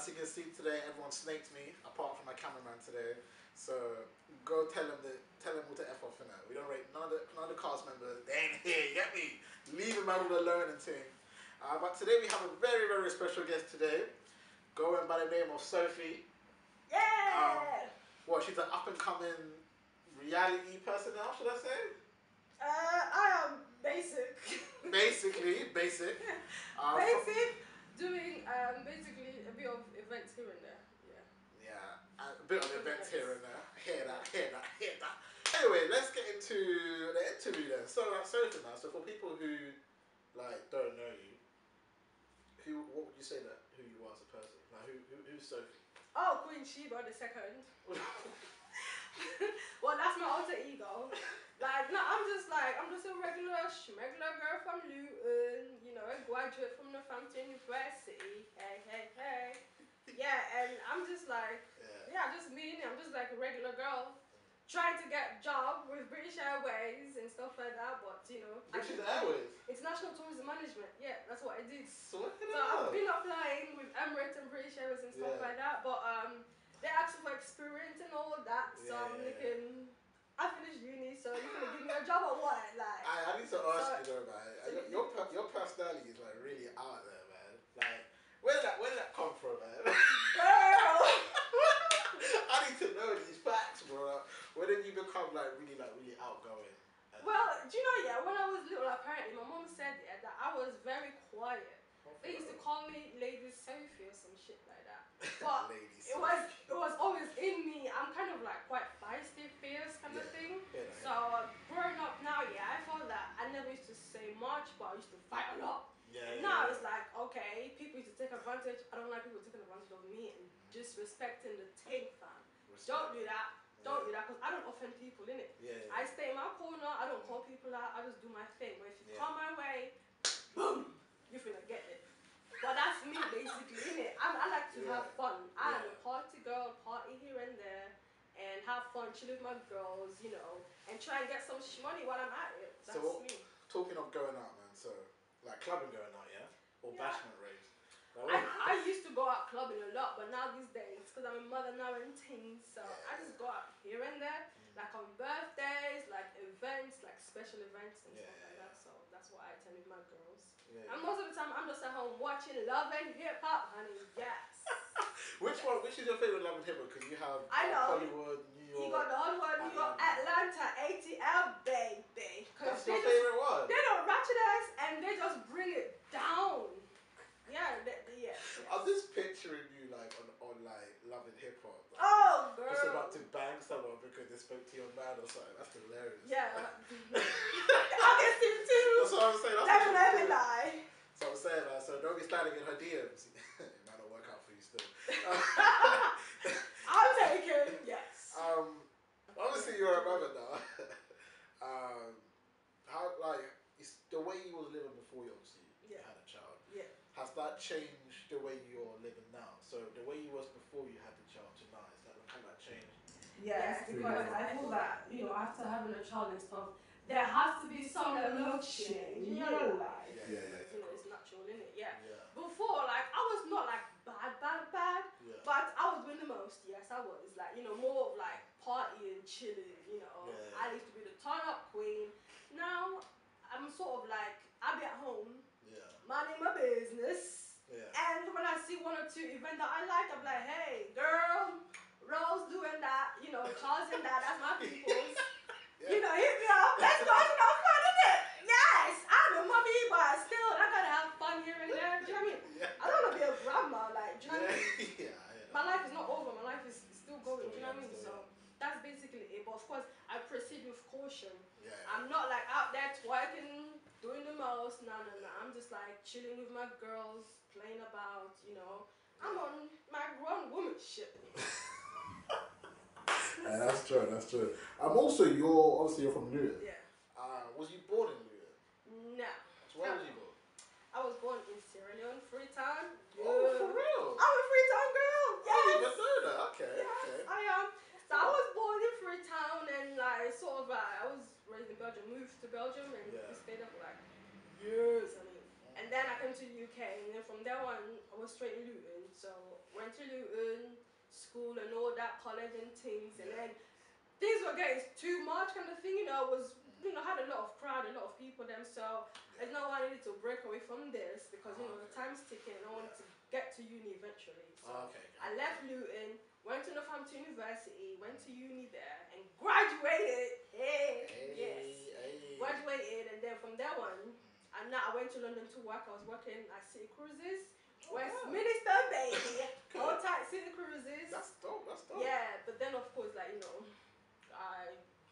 as you can see today, everyone snaked me, apart from my cameraman today. So go tell them all to F off in that. We don't rate none of the cast members. They ain't here, you get me? Leave them out alone and thing. But today we have a very, very special guest today, going by the name of Sophie. Yeah! What, she's an up and coming reality person now, should I say? I am basic. Basically, basic. Basic, doing basically a bit of events here and there. Yeah, a bit of events here and there. Hear that. Anyway, let's get into the interview then. So, Sophie now, so for people who don't know you, what would you say that who you are as a person? Like who's Sophie? Oh, Queen Sheba the second. Well, that's my alter ego. Like, no, I'm just a regular girl from Luton, you know, a graduate from Northampton University. Hey. Yeah, and I'm just like, just me. I'm just like a regular girl trying to get a job with British Airways and stuff like that. But you know, British Airways, International Tourism Management. Yeah, that's what I did. So I've been applying with Emirates and British Airways and stuff like that. But they asked for experience and all of that. So I'm thinking, I finished uni, so you're gonna give me a job or what? Like, I need to ask you though, man. Your personality is like really out there, man. Like. Where did that come from, man? Girl! I need to know these facts, bro. When did you become really outgoing? Well, do you know, when I was little, apparently my mom said that I was very quiet. They used to call me Lady Sophie or some shit like that. But it was always in me. I'm kind of like quite feisty, fierce kind of thing. So growing up now, I felt that I never used to say much, but I used to fight a lot. Now it's like, okay, people used to take advantage. I don't like people taking advantage of me and disrespecting the tank fam. Don't do that. Don't do that, because I don't offend people, innit? I stay in my corner. I don't call people out. I just do my thing. But if you come my way, boom, you're finna get it. But that's me basically, innit? I like to have fun. I'm a party girl, party here and there, and have fun, chill with my girls, you know, and try and get some money while I'm at it. That's me. Talking of going out, man, so like clubbing going out, or bashment raves. I used to go out clubbing a lot, but now these days, because I'm a mother now and teens, so I just go out here and there, like on birthdays, like events, like special events and stuff like that. So that's what I attend with my girls. And most of the time, I'm just at home watching Love and Hip Hop, honey. Yes. Which is your favorite Love and Hip Hop? Because you have Hollywood, New York. You got the Hollywood, New York, Atlanta, ATL, baby. That's your favorite one. They don't ratchet us and they just bring it down. I'm just picturing you on Love and Hip Hop. Oh, girl. Just about to bang someone because they spoke to your man or something. That's hilarious. Yeah. I guess you too. That's what I'm saying. Definitely lie. So I'm saying, man. So don't be standing in her DMs. It might not work out for you still. I'll take it. Yes. Obviously you're a mother now. It's the way you was living before you obviously had a child. Has that changed the way you're living now? So the way you was before you had the child to now, has that changed? Yes, because I feel that, you know, after having a child and stuff, there has to be some love change in your life. You know, it's natural, isn't it? Before, I was not bad, but I was doing the most. Yes, I was. More of partying, chilling, you know. I used to be the turn-up queen. Now, I'm sort of I be at home, minding my business, and when I see one or two events that I like, I'm like, hey, girl, Rose doing that, you know, Charles and that's my peoples. You know, hit me up, let's go, you know, fun, isn't it? Yes, I'm a mommy, but still, I gotta have fun here and there, do you know what I mean? I don't want to be a grandma, do you know what I mean? My life is not over, my life is still going, do you know what I mean? So that's basically it, but of course, I proceed with caution. I'm not out there twerking, doing the most, no. I'm just chilling with my girls, playing about, you know. I'm on my grown woman shit. That's true. You're from Luton. Was you born in Luton? No. So where was you born? I was born in Sierra Leone, Freetown. Oh, for real? I'm a Freetown girl. Yes. I didn't know that. Okay. I am. So I was born in Freetown and I was raised in Belgium, moved to Belgium and we stayed there for years, I mean. And then I came to the UK, and then from there on, I was straight in Luton. So went to Luton, school and all that, college and things, and then things were getting too much kind of thing, you know. Had a lot of crowd, a lot of people then, so I know I needed to break away from this because, the time's ticking and I wanted to get to uni eventually. So I left Luton, went to Northampton University, went to uni there and graduated. Graduated, and then from there on, and now I went to London to work. I was working at City Cruises, Westminster, baby. All tight City Cruises. That's dope, Yeah, but then of course, I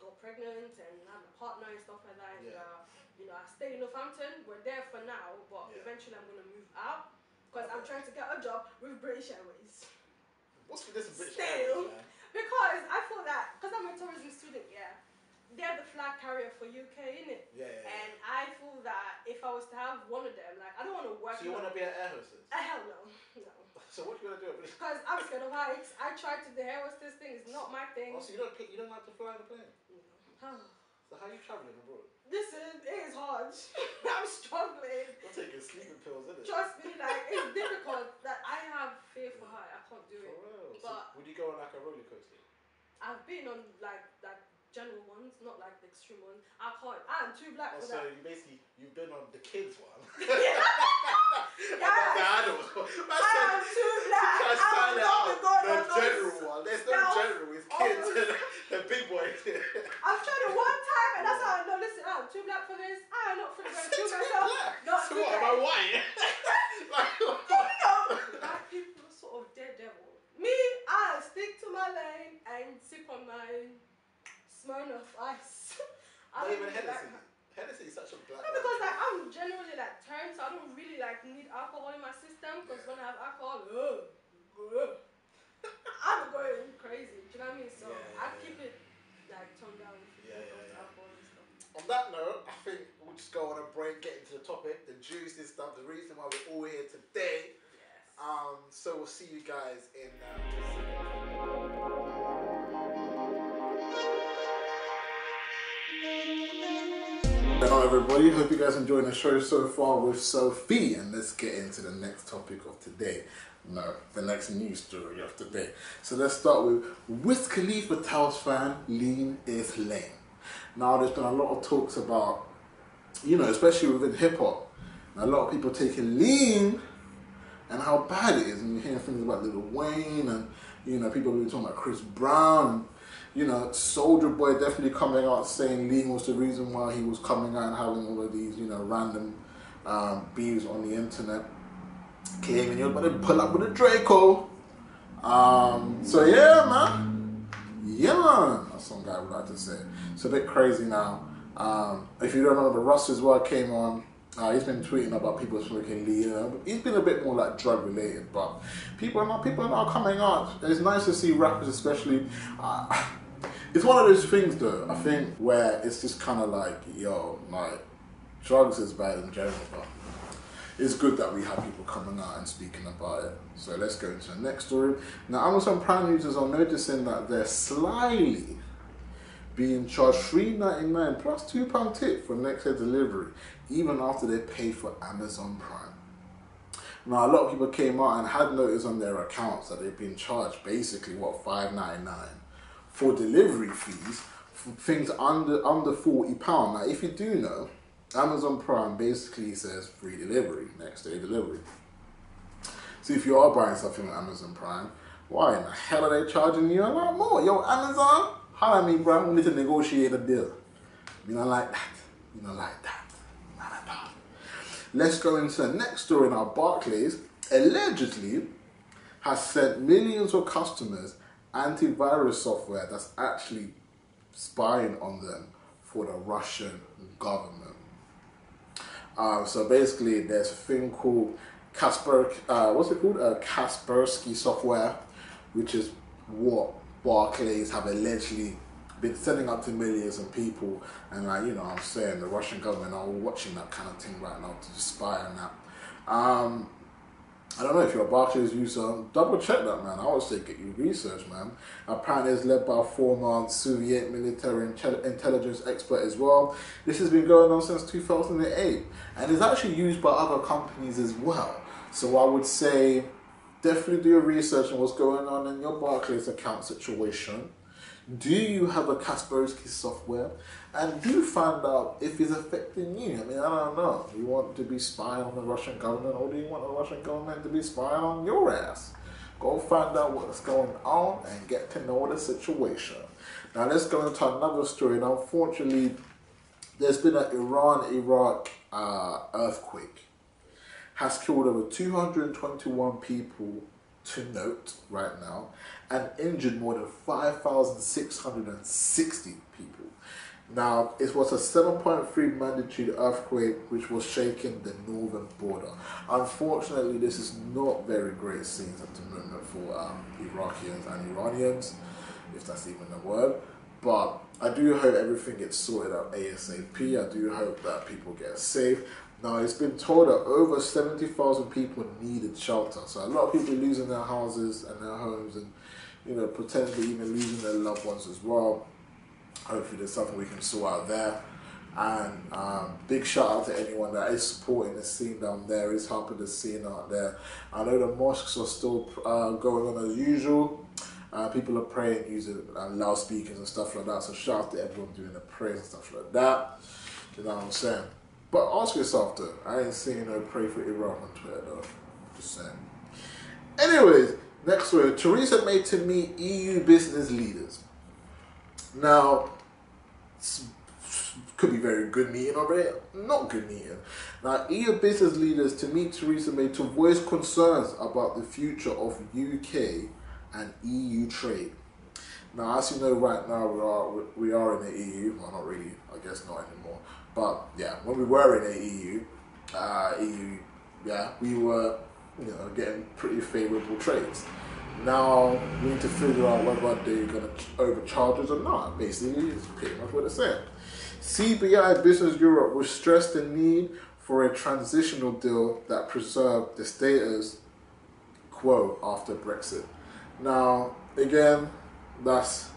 got pregnant and had a partner and stuff like that. And, I stayed in Northampton. We're there for now, but eventually I'm going to move out because I'm trying to get a job with British Airways. What's with this British Airways, man? Because I feel that, because I'm a tourism student, they're the flag carrier for UK, innit? And I feel that if I was to have one of them, like, I don't want to work. So you want to be an air hostess? Hell no. So what are you going to do? Because I'm scared of heights. I tried to do air hostess thing. It's not my thing. Oh, so you don't like to fly the plane? No. So how are you travelling abroad? Listen, it is hard. I'm struggling. You're taking sleeping pills, isn't it? Trust me, like, it's difficult. That I have fear for height. I can't do it. For real? But so would you go on like a roller coaster? I've been on like general ones, not like the extreme ones. I can't. I'm too black for that. So you've been on the kids one. Yeah. The adults one. I'm too black. I'm not going the on general one. There's no general. It's kids and the big boys. I've tried it one time and that's how I know. Listen, I'm too black for this. I'm not for the rest. Too myself. Not so what? Am I white? Black people are sort of daredevil. Me, I stick to my lane and sip on my Smirnoff Ice. Not even Hennessy. Hennessy is such a black. No, because like I'm generally like turned, so I don't really like need alcohol in my system. Because when I have alcohol, I'm going crazy. Do you know what I mean? So I keep it like toned down. Alcohol and stuff. On that note, I think we'll just go on a break, get into the topic, the juicy stuff, the reason why we're all here today. Yes. So we'll see you guys in. Hello everybody, hope you guys enjoying the show so far with Sophie, and let's get into the next topic of today. No, the next news story of today. So let's start with Wiz Khalifa tells fan lean is lame. Now there's been a lot of talks about, especially within hip hop, a lot of people taking lean and how bad it is, and you're hearing things about Lil Wayne and people have been talking about Chris Brown. Soulja Boy definitely coming out saying lean was the reason why he was coming out and having all of these, random beefs on the internet, claiming he was about to pull up with a Draco. So yeah, man. That's one guy would like to say. It's a bit crazy now. If you don't know, the Russ as well came on. He's been tweeting about people smoking lean. He's been a bit more like drug related, but people are not coming out. It's nice to see rappers, especially. It's one of those things, though. I think where it's just kind of like, drugs is bad in general, but it's good that we have people coming out and speaking about it. So let's go into the next story. Now, Amazon Prime users are noticing that they're slyly being charged $3.99 plus £2 tip for next day delivery, even after they paid for Amazon Prime. Now, a lot of people came out and had noticed on their accounts that they've been charged basically $5.99 for delivery fees for things under £40. Now, if you do know, Amazon Prime basically says free delivery, next day delivery. So if you are buying something on Amazon Prime, why in the hell are they charging you a lot more? Yo, Amazon, holla at me, bro. We need to negotiate a deal. You don't like that. You don't like that. Not at all. Let's go into the next story now. Barclays allegedly has sent millions of customers antivirus software that's actually spying on them for the Russian government. So basically, there's a thing called Kaspersky software, which is what Barclays have allegedly been sending up to millions of people, and I'm saying the Russian government are watching that kind of thing right now to spy on that. I don't know if you're a Barclays user, double check that, man. I would say get your research, man. Apparently it's led by a former Soviet military intelligence expert as well. This has been going on since 2008 and is actually used by other companies as well. So I would say definitely do your research on what's going on in your Barclays account situation. Do you have a Kaspersky software? And do find out if it's affecting you. I mean, I don't know. Do you want to be spying on the Russian government, or do you want the Russian government to be spying on your ass? Go find out what's going on and get to know the situation. Now let's go into another story. And unfortunately, there's been an Iran-Iraq earthquake. Has killed over 221 people to note right now, and injured more than 5,660 people. Now, it was a 7.3 magnitude earthquake which was shaking the northern border. Unfortunately, this is not very great scenes at the moment for Iraqians and Iranians, if that's even a word. But I do hope everything gets sorted out ASAP. I do hope that people get safe. Now, it's been told that over 70,000 people needed shelter. So a lot of people are losing their houses and their homes, and potentially even losing their loved ones as well. Hopefully there's something we can sort out there. And big shout out to anyone that is supporting the scene down there, is helping the scene out there. I know the mosques are still going on as usual. People are praying using loudspeakers and stuff like that. So shout out to everyone doing the prayers and stuff like that. You know what I'm saying? But ask yourself though, I ain't seeing no pray for Iran on Twitter though. Just saying. Anyways, next word. Theresa May to meet EU business leaders. Now, could be very good meeting or very not good meeting. Now, EU business leaders to meet Theresa May to voice concerns about the future of UK and EU trade. Now, as you know, right now we are in the EU. Well, not really. I guess not anymore. But yeah, when we were in the EU, we were getting pretty favourable trades. Now we need to figure out whether they're going to overcharge us or not. Basically, it's pretty much what it's saying. CBI Business Europe will stress the need for a transitional deal that preserved the status quo after Brexit. Now, again, that's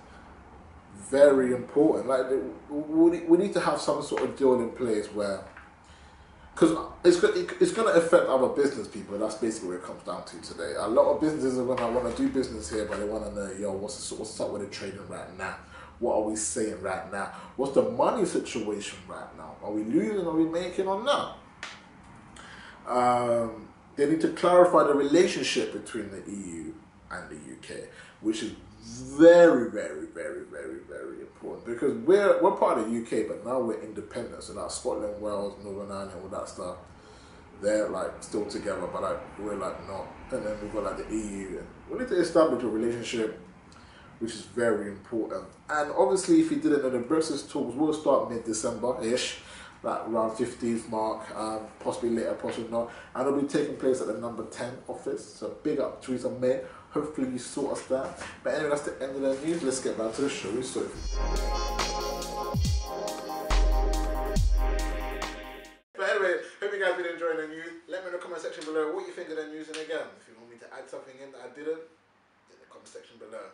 very important. Like, we need to have some sort of deal in place where, because it's going to affect other business people. That's basically what it comes down to today. A lot of businesses are going to want to do business here, but they want to know, what's up with the trading right now? What are we saying right now? What's the money situation right now? Are we losing? Are we making or not? They need to clarify the relationship between the EU and the UK, which is very, very, very, very, very important, because we're part of the UK, but now we're independent. So that's Scotland, Wales, Northern Ireland, all that stuff. They're like still together, but like we're like not. And then we've got like the EU, and we need to establish a relationship, which is very important. And obviously, if you didn't know, the Brexit talks will start mid-December-ish, like around 15th mark, possibly later, possibly not. And it'll be taking place at the number 10 office. So big up Theresa May. Hopefully you sort us that. But anyway, that's the end of the news. Let's get back to the show with Sophie. But anyway, hope you guys been enjoying the news. Let me in the comment section below what you think of the news. And again, if you want me to add something in that I didn't, in the comment section below.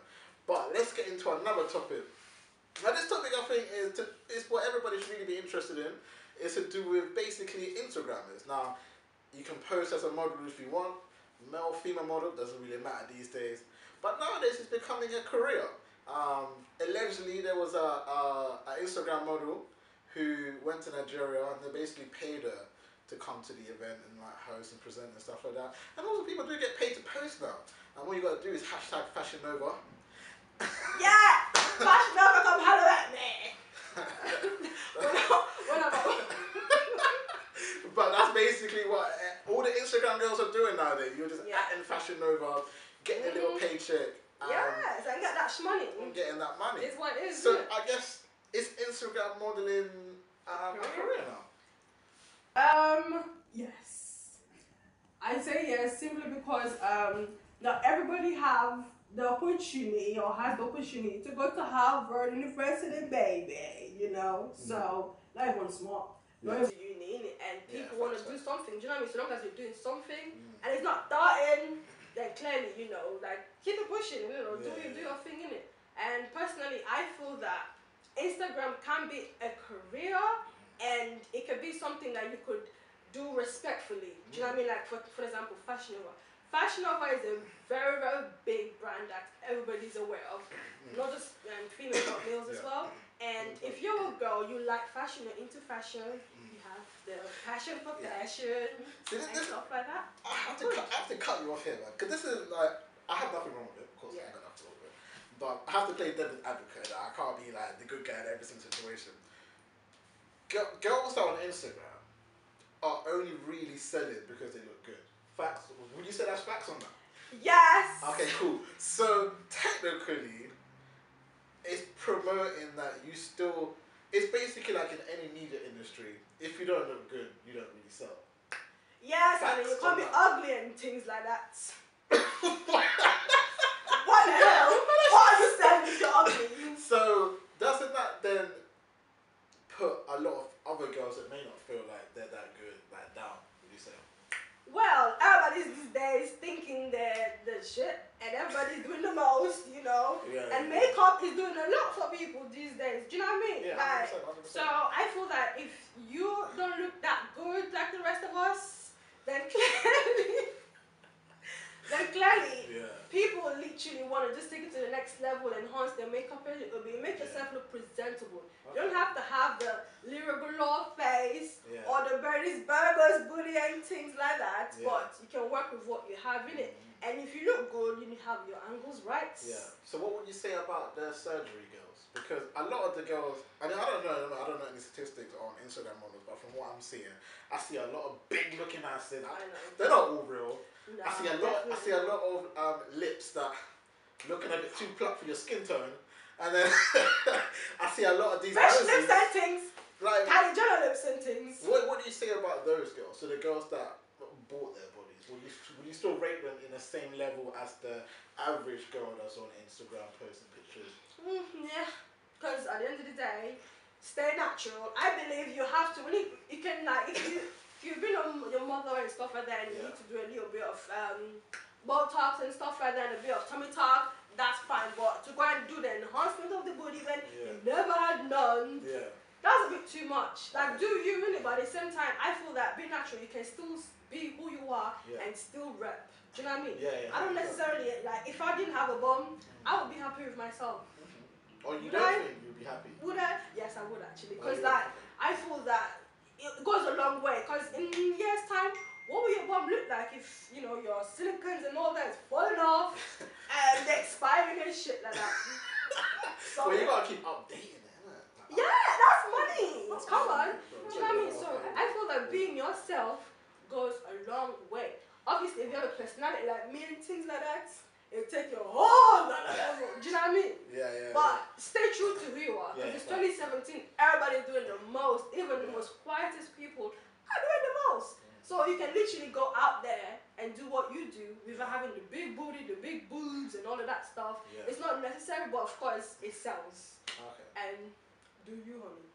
But let's get into another topic. Now this topic I think is what everybody should really be interested in. It's to do with basically Instagrammers. Now, you can post as a model if you want. Male, female model, doesn't really matter these days. But nowadays it's becoming a career. Allegedly there was a Instagram model who went to Nigeria, and they basically paid her to come to the event and like host and present and stuff like that. And also people do get paid to post now. And what you got to do is hashtag Fashion Nova. Yeah! Fashion Nova, come holler at me! But that's basically what all the Instagram girls are doing nowadays. You're just acting Fashion Nova, getting a little paycheck. Yes, and get that money. Getting that money. It's what it is. So I guess, is Instagram modeling a career now? Yes. I say yes simply because not everybody have the opportunity or has the opportunity to go to Harvard University, baby. So not everyone's smart. going to uni, innit? And people want to do something. Do you know what I mean? So long as you're doing something and it's not darting, then clearly, you know, like keep it pushing, you know, do your thing, innit? And personally, I feel that Instagram can be a career and it can be something that you could do respectfully. Do you know what I mean? Like for example, Fashion Nova. Fashion Nova is a very, very big brand that everybody's aware of. Not just females but males as well. And if you're a girl, you like fashion, you're into fashion, you have the passion for fashion and stuff like that. I have to cut you off here, man, because this is like, I have nothing wrong with it, of course I ain't got nothing wrong with it, but I have to play devil's advocate. I can't be like the good guy in every single situation. Girls that are on Instagram are only really selling because they look good. Facts? Would you say that's facts on that? Yes! Okay, cool. So technically, it's promoting that you still, it's basically like in any media industry, if you don't look good, you don't really sell. Yes, I mean, you can't be ugly and things like that. What the hell? What are you saying if you're ugly? So, doesn't that then put a lot of other girls that may not feel like they're that good, like down, would you say? Well, everybody's these days thinking they're the shit, and everybody's doing the most, you know. And makeup is doing a lot for people these days. Do you know what I mean? Yeah, like, 100%. So I feel that if you don't look that good like the rest of us, then clearly, people literally want to just take it to the next level, enhance their makeup a little bit, make yourself look presentable. You don't have to have the lyrical law face or the Bernie's burgers, booty and things like that, but you can work with what you have in it. And if you look good, you have your angles right. Yeah. So what would you say about the surgery girls? Because a lot of the girls, I mean, I don't know any statistics on Instagram models, but from what I'm seeing, I see a lot of big looking asses. They're not all real. No, I see a lot of lips that looking a bit too plucked for your skin tone, and then I see a lot of these fresh lips and things, like Kylie Jenner lips and things. What do you say about those girls? So the girls that bought their bodies, would you still rate them in the same level as the average girl that's on Instagram posting pictures? Yeah, because at the end of the day, stay natural. I believe you have to. You can like if you've been on your mother and stuff like that, and you need to do a little bit of Botox and stuff like that, and a bit of tummy tuck, that's fine. But to go and do the enhancement of the body when you never had none, that's a bit too much. Like, do you really? But at the same time, I feel that being natural, you can still be who you are and still rep. Do you know what I mean? I don't necessarily, like, if I didn't have a bum, I would be happy with myself. Oh, you don't think you'd be happy? Would I? Yes, I would actually. Because like, I feel that it goes a long way. Because in years' time, what will your bum look like if, you know, your silicones and all that is falling off and they're expiring and shit like that? So, well, you gotta keep updating it, innit? Yeah, that's money. Come on. Do you know what I mean? So I feel that being yourself goes a long way. Obviously, if you have a personality like me and things like that, it'll take your whole other level. Do you know what I mean? But stay true to who you are. Because it's 2017, everybody's doing the most. Even the most quietest people are doing the most. So you can literally go out there and do what you do without having the big booty, the big boobs and all of that stuff. It's not necessary, but of course it sells. And do you, honey?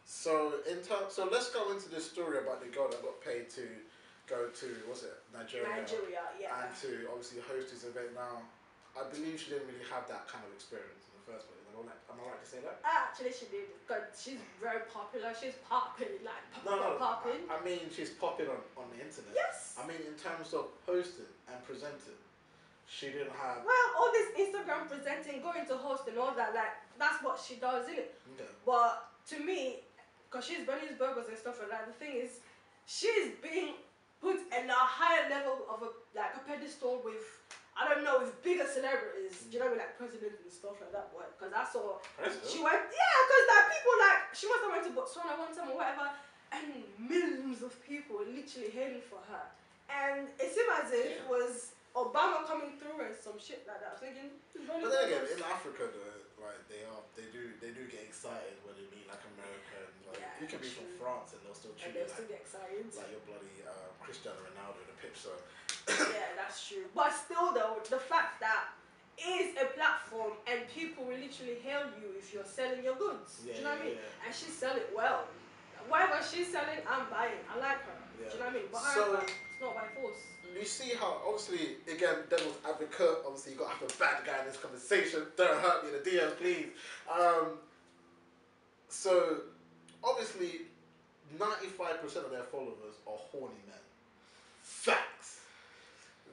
So so let's go into the story about the girl that got paid to go to, Nigeria, and to obviously host this event. Now, I believe she didn't really have that kind of experience in the first place. Am I right to say that? Actually, she did. Because she's very popular. She's popping, like popping. I mean, she's popping on the internet. Yes. I mean, in terms of hosting and presenting, she didn't have. Well, all this Instagram presenting, going to host and all that, like that's what she does, isn't it? But to me, because she's Bernie's burgers and stuff like that, the thing is, she's being put in a higher level of a pedestal with, I don't know, with bigger celebrities, do you know, like presidents and stuff like that. Because I saw she went, because like people like, she must have went to Botswana one time or whatever, and millions of people were literally hailing for her. And it seemed as if it was Obama coming through and some shit like that. I was thinking, but then again, in Africa though, like they do get excited when they meet like Americans. Like you can be from France and they'll still treat you get excited. Like your bloody Cristiano Ronaldo in the pitch. So yeah, that's true. But still though, the fact that it is a platform and people will literally hail you if you're selling your goods. Do you know what I mean? And she sell it well. whatever she's selling, I'm buying. I like her. Yeah. Do you know what I mean? But so, however, it's not by force. You see how, obviously, again, devil's advocate, obviously you got to have a bad guy in this conversation. Don't hurt me in the DM, please. So, obviously, 95% of their followers are horny men. Facts.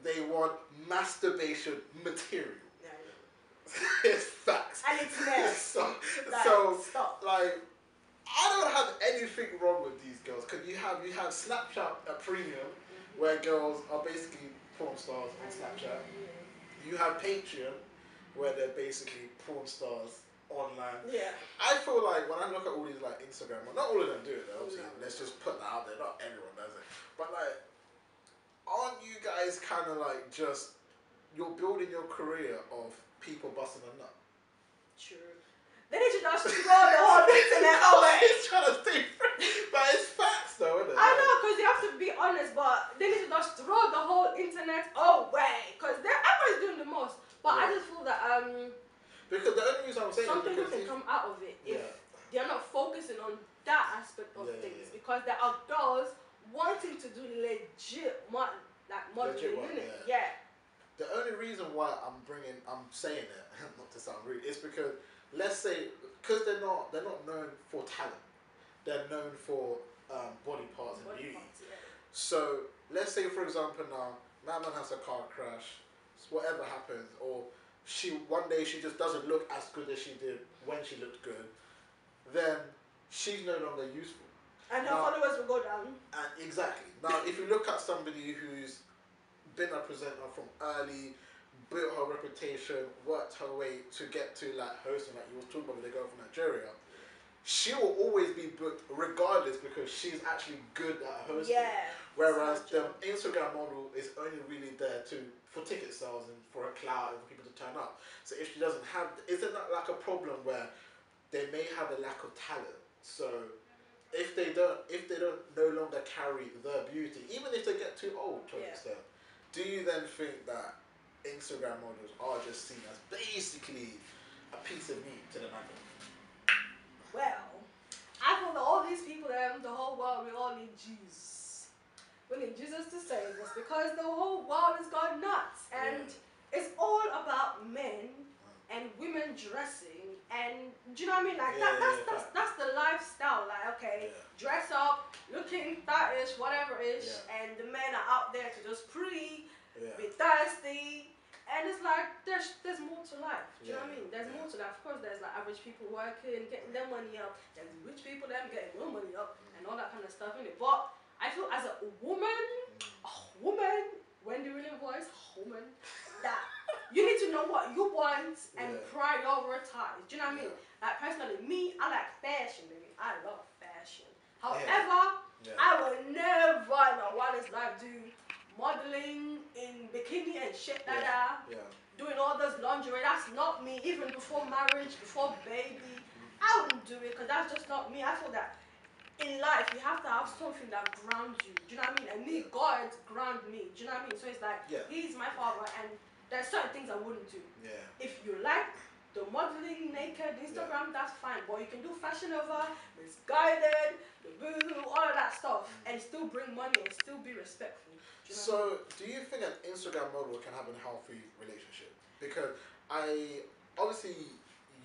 They want masturbation material. Yeah, I know. It's facts. And it's men. so stop. Like, I don't have anything wrong with these girls, because you have Snapchat at premium, where girls are basically porn stars on Snapchat. You have Patreon, where they're basically porn stars online. Yeah. I feel like when I look at all these like Instagram, well, not all of them do it though, obviously. No. Let's just put that out there. Not everyone does it, but like, aren't you guys kind of like just, you're building your career of people busting a nut? True. They need to just throw the whole internet away. He's trying to stay free, but it's facts though, isn't it? I know, because you have to be honest, but they need to just throw the whole internet away, because everybody's doing the most. But I just feel that because the only reason I'm saying something can come out of it if they're not focusing on that aspect of things, because there are girls wanting to do legit modeling, innit? Yeah. The only reason why I'm saying it, not to sound rude, is because let's say, because they're not known for talent, they're known for body parts and beauty. So let's say, for example, now my man has a car crash, whatever happens, or one day she just doesn't look as good as she did when she looked good, then she's no longer useful. And her followers will go down. And exactly. Now, if you look at somebody who's been a presenter from early, built her reputation, worked her way to get to like hosting, like you were talking about with the girl from Nigeria, she will always be booked regardless, because she's actually good at hosting. Yeah. Whereas the Instagram model is only really there for ticket sales and for a clout and for people to turn up. So if she doesn't have, isn't that like a problem where they may have a lack of talent? So if they don't no longer carry their beauty, even if they get too old to an extent, do you then think that Instagram models are just seen as basically a piece of meat to the nugget? Well, I feel that all these people, the whole world, we all need Jesus. We need Jesus to save us, because the whole world has gone nuts, and it's all about men and women dressing, and do you know what I mean? Like that's the lifestyle. Like, okay, dress up, looking fattish, whatever ish, and the men are out there to just be thirsty. And it's like, there's more to life. Do you know what I mean? There's more to life. Of course, there's like average people working, getting their money up. There's rich people, them getting their money up, and all that kind of stuff, innit? But I feel as a woman, Wendy Williams voice, woman, that you need to know what you want and prioritize. Do you know what I mean? Like, personally, me, I like fashion, baby. I love fashion. However, I will never in a wildest life do modeling in bikini and shit like that. Doing all this lingerie, that's not me. Even before marriage, before baby, I wouldn't do it, because that's just not me. I feel that in life you have to have something that grounds you. Do you know what I mean? And me, God ground me. Do you know what I mean? So it's like, he's my father, and there's certain things I wouldn't do. If you like the modeling, naked, Instagram, that's fine. But you can do fashion over, misguided, the boo, all of that stuff, and still bring money and still be respectful. So, do you think an Instagram model can have a healthy relationship? Because obviously,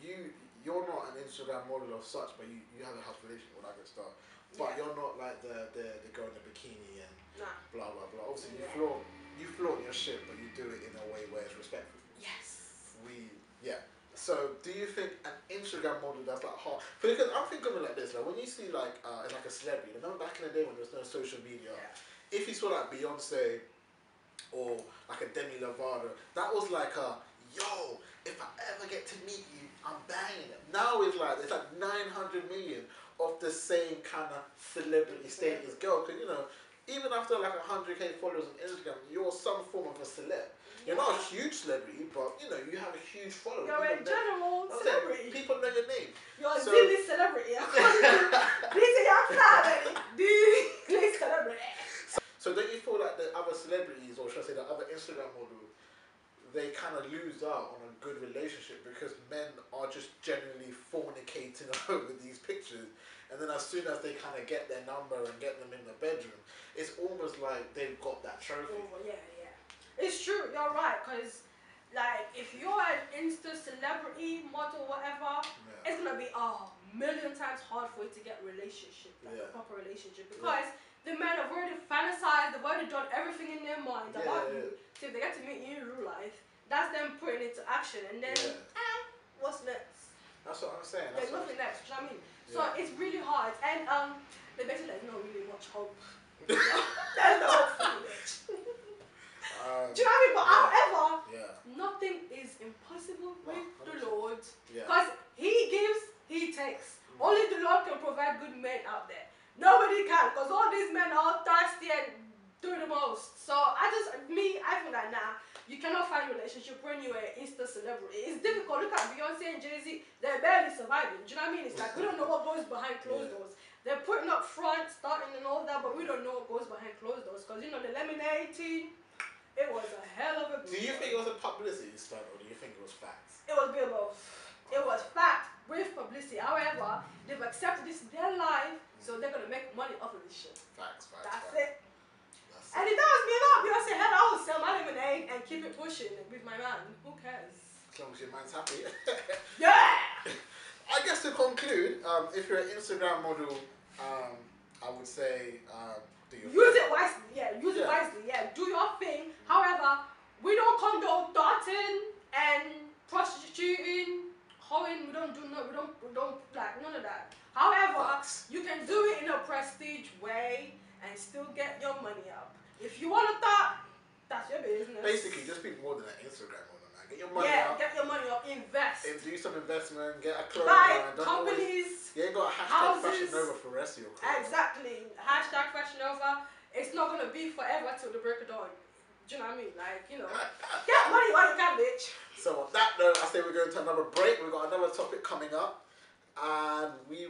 you're not an Instagram model of such, but you have a healthy relationship with that good stuff. But you're not like the girl in the bikini and blah blah blah. Obviously, you flaunt your shit, but you do it in a way where it's respectful. Yes. So, do you think an Instagram model that's like hard? Because I'm thinking of it like this, like when you see like a celebrity, remember back in the day when there was no social media. If you saw like Beyonce or like a Demi Lovato, that was like yo, if I ever get to meet you, I'm banging it. Now it's like 900 million of the same kind of celebrity status girl. Because, you know, even after like 100k followers on Instagram, you're some form of a celeb. You're not a huge celebrity, but you know, you have a huge following. You're a general celebrity. People know your name. You're a Disney celebrity. Disney celebrity. So don't you feel like the other celebrities, or should I say the other Instagram model, they kind of lose out on a good relationship because men are just generally fornicating over these pictures, and And then as soon as they kind of get their number and get them in the bedroom, it's almost like they've got that trophy. Oh, yeah. It's true, you're right, because like if you're an Insta celebrity, model, whatever, it's gonna be a million times hard for you to get a relationship, like a proper relationship, because the men have already fantasized, they've already done everything in their mind about you. So if they get to meet you in real life, that's them putting it into action, and then what's next? That's what I'm saying. There's nothing next, you know what I mean? So it's really hard, and basically there's not really much hope. There's no hope for you. Do you know what I mean? But however, nothing is impossible with the Lord. Because He gives, He takes. Only the Lord can provide good men out there. Nobody can, because all these men are thirsty and do the most. So I feel like you cannot find a relationship when you're an Insta celebrity. It's difficult. Look at Beyonce and Jay-Z. They're barely surviving. Do you know what I mean? It's like we don't know what goes behind closed doors. They're putting up front, starting and all that, but we don't know what goes behind closed doors. Because you know the Lemonade team, it was a hell of a Do you think it was a publicity stunt or do you think it was facts? It was a bit of both. It was fact with publicity. However, they've accepted this in their life, so they're going to make money off of this shit. Facts. That's it. And if that was me, not Beyonce, hell, I would sell my lemonade and keep it pushing with my man. Who cares? As long as your man's happy. Yeah! I guess to conclude, if you're an Instagram model, I would say use it wisely, use it wisely, do your thing. However, we don't condone darting and prostituting, hoeing, we don't like none of that. However, you can do it in a prestige way and still get your money up. If you want to dart, that's your business. Basically, just be more than an Instagram model, man. Get your money up. Get your money up, invest. And do some investment, get a clothing buy line. companies. You ain't got a hashtag Fashion Nova for the rest of your career. Exactly. Hashtag Fashion Nova. It's not going to be forever till the break of dawn. Do you know what I mean? Like, you know, get money while you can, bitch. So on that note, I say we're going to another break. We've got another topic coming up. And we